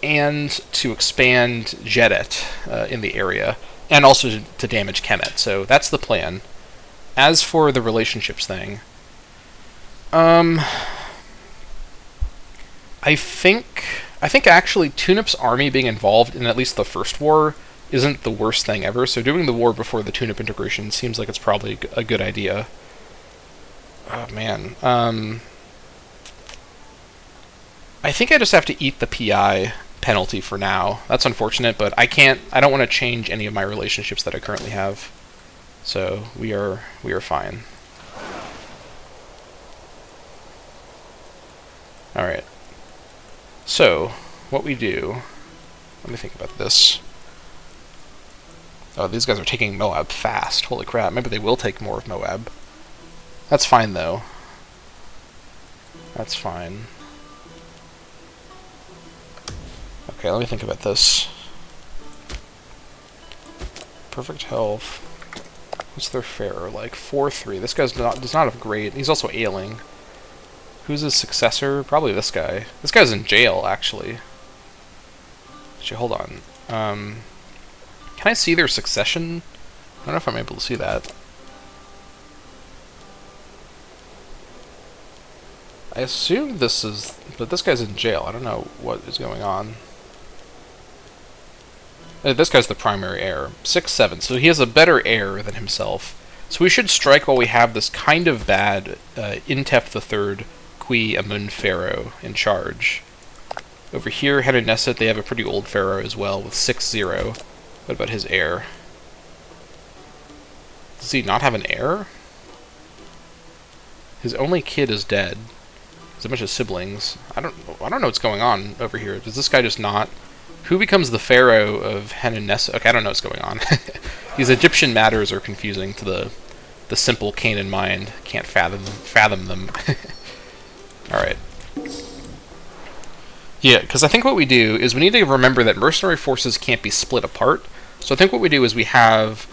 and to expand Djedet in the area, and also to damage Kemet. So that's the plan. As for the relationships thing, I think actually Tunip's army being involved in at least the first war isn't the worst thing ever, so doing the war before the Tunip integration seems like it's probably a good idea. Oh man. I think I just have to eat the PI penalty for now. That's unfortunate, but I don't want to change any of my relationships that I currently have. So we are fine. Alright. So, what we do... Let me think about this. Oh, these guys are taking Moab fast. Holy crap. Maybe they will take more of Moab. That's fine, though. That's fine. Okay, let me think about this. Perfect health. What's their fare? Like 4-3. This guy's does not have great. He's also ailing. Who's his successor? Probably this guy. This guy's in jail, actually. Actually, hold on. Can I see their succession? I don't know if I'm able to see that. I assume this is... But this guy's in jail. I don't know what is going on. This guy's the primary heir. 6-7, so he has a better heir than himself. So we should strike while we have this kind of bad Intef the Third Qui Amun Pharaoh in charge. Over here, Henneneset, they have a pretty old pharaoh as well, with 6-0. What about his heir? Does he not have an heir? His only kid is dead. There's a bunch of siblings. I don't know what's going on over here. Does this guy just not... Who becomes the pharaoh of Henneneset? Okay, I don't know what's going on. These Egyptian matters are confusing to the simple Canaan mind. Can't fathom them. Alright. Yeah, because I think what we do is we need to remember that mercenary forces can't be split apart. So I think what we do is we have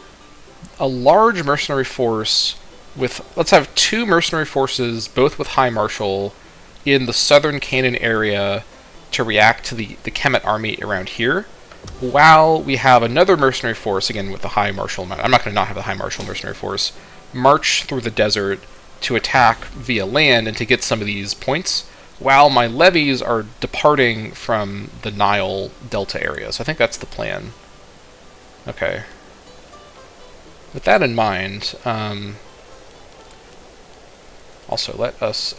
a large mercenary force with... Let's have 2 mercenary forces, both with High Marshal, in the southern Canaan area to react to the Kemet army around here, while we have another mercenary force, again with the High Marshal... I'm not going to not have the High Marshal mercenary force, march through the desert to attack via land and to get some of these points, while my levies are departing from the Nile Delta area. So I think that's the plan. Okay. With that in mind, also let us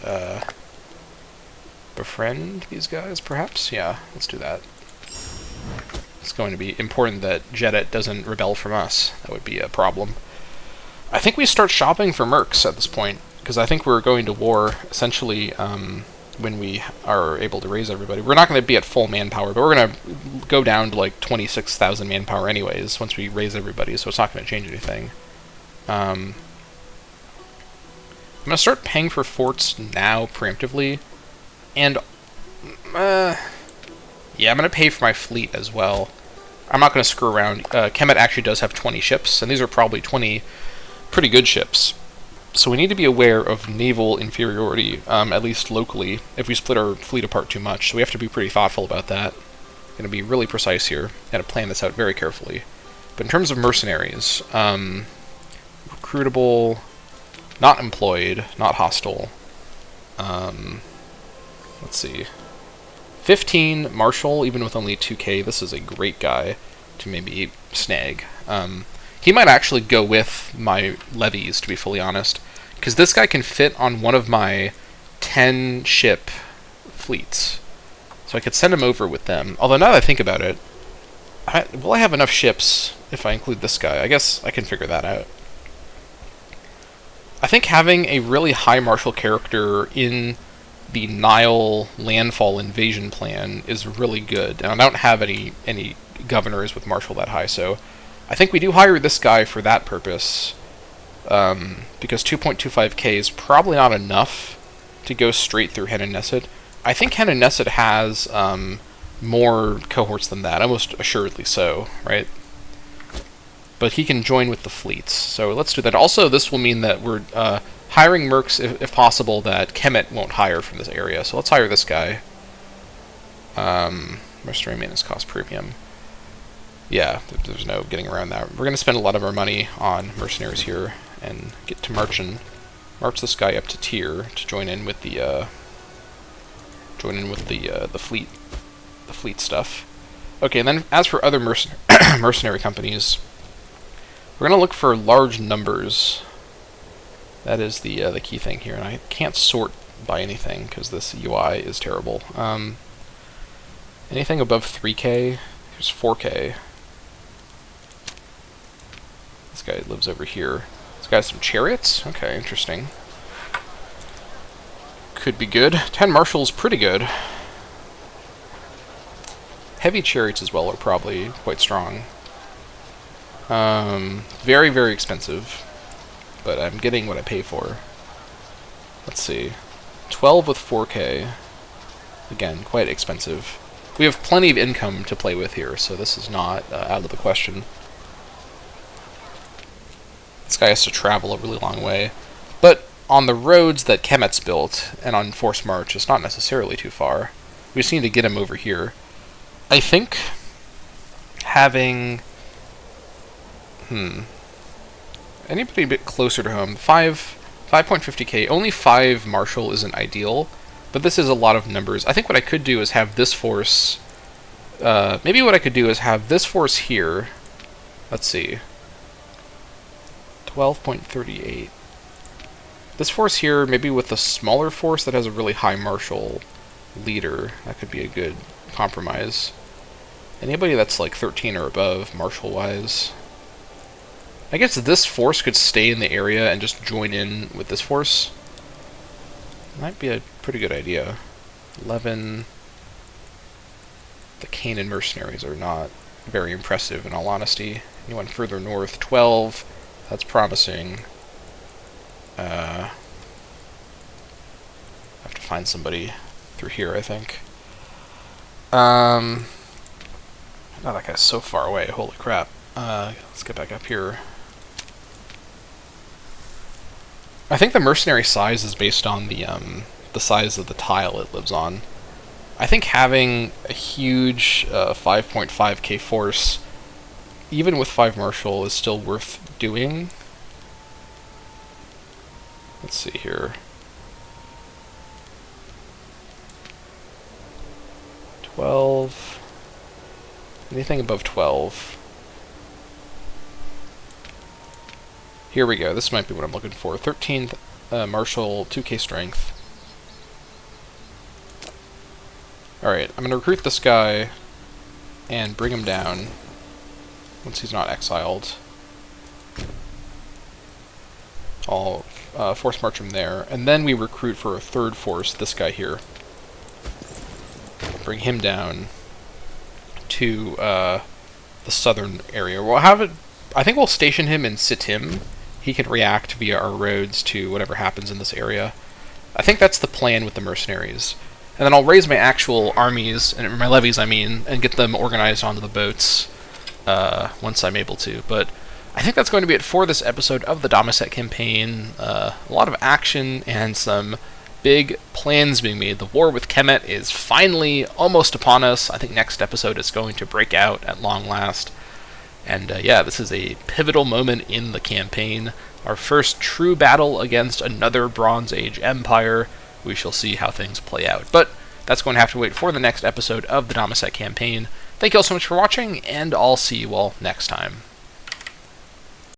befriend these guys, perhaps? Yeah, let's do that. It's going to be important that Djedet doesn't rebel from us. That would be a problem. I think we start shopping for mercs at this point, because I think we're going to war, essentially, when we are able to raise everybody. We're not going to be at full manpower, but we're going to go down to like 26,000 manpower anyways, once we raise everybody, so it's not going to change anything. I'm going to start paying for forts now, preemptively. And, yeah, I'm going to pay for my fleet as well. I'm not going to screw around. Kemet actually does have 20 ships, and these are probably 20 pretty good ships. So we need to be aware of naval inferiority, at least locally, if we split our fleet apart too much. So we have to be pretty thoughtful about that. Going to be really precise here, and to plan this out very carefully. But in terms of mercenaries, recruitable, not employed, not hostile. Let's see. 15 Marshal, even with only 2k. This is a great guy to maybe snag. He might actually go with my levies, to be fully honest, because this guy can fit on one of my 10 ship fleets. So I could send him over with them. Although now that I think about it, will I have enough ships if I include this guy? I guess I can figure that out. I think having a really high martial character in the Nile landfall invasion plan is really good. And I don't have any governors with martial that high, so I think we do hire this guy for that purpose, because 2.25k is probably not enough to go straight through Henneneset. I think Henneneset has more cohorts than that, almost assuredly so, right? But he can join with the fleets, so let's do that. Also, this will mean that we're hiring mercs, if possible, that Kemet won't hire from this area. So let's hire this guy. Mercenary maintenance cost premium. Yeah, there's no getting around that. We're going to spend a lot of our money on mercenaries here and get to march this guy up to tier to join in with the fleet stuff. Okay, and then as for other mercenary companies, we're going to look for large numbers. That is the key thing here, and I can't sort by anything because this UI is terrible. Anything above 3k, here's 4k. This guy lives over here. This guy has some chariots? Okay, interesting. Could be good. 10 marshals, pretty good. Heavy chariots as well are probably quite strong. Very, very expensive, but I'm getting what I pay for. Let's see. 12 with 4k. Again, quite expensive. We have plenty of income to play with here, so this is not out of the question. This guy has to travel a really long way. But on the roads that Kemet's built, and on Forced March, it's not necessarily too far. We just need to get him over here. I think having... anybody a bit closer to home. 5.50k. Only 5 Marshal isn't ideal. But this is a lot of numbers. I think what I could do is have this force... maybe what I could do is have this force here. Let's see. 12.38. This force here, maybe with a smaller force that has a really high martial leader. That could be a good compromise. Anybody that's like 13 or above, martial-wise. I guess this force could stay in the area and just join in with this force. Might be a pretty good idea. 11... The Canaan mercenaries are not very impressive, in all honesty. Anyone further north? 12. That's promising. I have to find somebody through here, I think. Oh, that guy's so far away. Holy crap. Let's get back up here. I think the mercenary size is based on the size of the tile it lives on. I think having a huge 5.5k force, even with 5 martial, is still worth doing. Let's see here. 12. Anything above 12. Here we go. This might be what I'm looking for. 13th martial, 2k strength. Alright, I'm going to recruit this guy and bring him down once he's not exiled. I'll force march him there, and then we recruit for a third force, this guy here. Bring him down to the southern area. We'll have it. I think we'll station him in Sitim. He can react via our roads to whatever happens in this area. I think that's the plan with the mercenaries. And then I'll raise my actual armies, and my levies I mean, and get them organized onto the boats once I'm able to. But I think that's going to be it for this episode of the Dammâseq Campaign. A lot of action and some big plans being made. The war with Kemet is finally almost upon us. I think next episode is going to break out at long last. And yeah, this is a pivotal moment in the campaign. Our first true battle against another Bronze Age empire. We shall see how things play out. But that's going to have to wait for the next episode of the Dammâseq Campaign. Thank you all so much for watching, and I'll see you all next time.